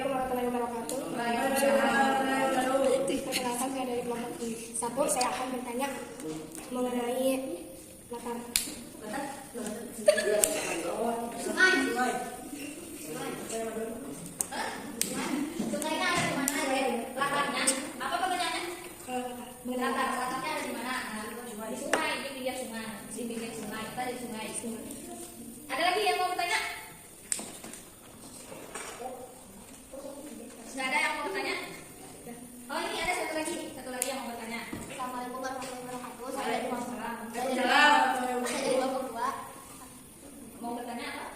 Assalamualaikum warahmatullahi wabarakatuh. Perkenalkan, saya dari kelompok 1. Saya akan bertanya mengenai latar. Sungainya ada di mana? Latarnya? Apa pertanyaannya? Latarnya ada di mana? Di sungai, di pinggir sungai, di pinggir sungai, kita di sungai. Ada lagi yang mau bertanya? Sudah ada yang mau bertanya? Oh, ini ada satu lagi yang mau bertanya. Assalamualaikum warahmatullahi wabarakatuh. Saya dari Waalaikumsalam. kelompok 2. Mau bertanya apa?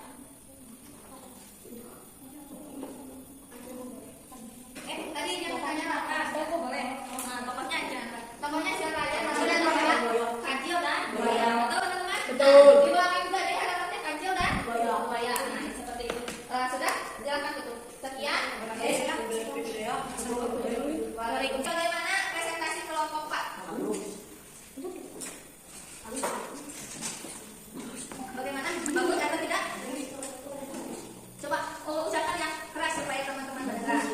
Tadi yang bertanya apa? Aku boleh. Tokohnya aja. Tokohnya siapa aja? Sudah tahu ya? Kancil dan buaya. Betul teman-teman? Betul. Di belakang juga ada halamannya kancil dan buaya. Nah, seperti itu. Sudah? Silakan tutup. Sekian. Waalaikumsalam. Bagaimana presentasi kelompok 4? Bagaimana? Bagus atau tidak? Coba ucapkan yang keras supaya teman-teman dengar.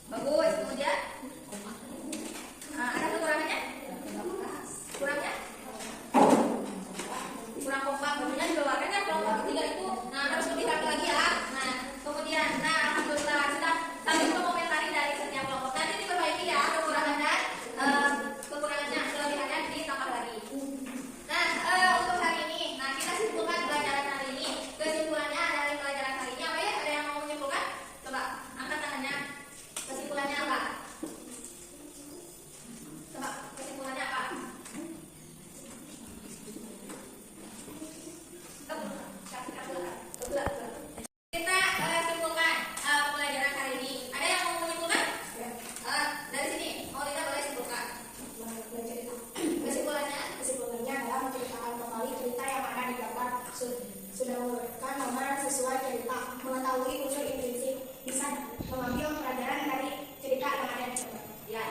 Bagus. Kemudian ada kekurangannya? Kurangnya? Kurang kompak. Kemudian dikeluarkan ya kelompok ketiga itu. Nah, harus lebih rapi lagi ya. Nah, kemudian, alhamdulillah sudah sambil mengomentari dari setiap kelompok. Nanti diperbaiki ya kekurangan dan kekurangannya, kelebihannya ditambah lagi. Nah, untuk hari ini, kita simpulkan pelajaran hari ini. Kesimpulannya dari pelajaran hari ini apa ya? Ada yang mau menyimpulkan? Coba angkat tangannya. Kesimpulannya apa? Coba kesimpulannya apa? Kita simpulkan pelajaran hari ini. Ada yang mau menyimpulkan? Dari sini, mau tidak boleh simpulkan. Kesimpulannya adalah menceritakan kembali cerita yang ada di gambar. Sudah memberikan nomor sesuai cerita, mengetahui unsur intrinsik, bisa mengambil pelajaran dari cerita yang ada di gambar. Ya.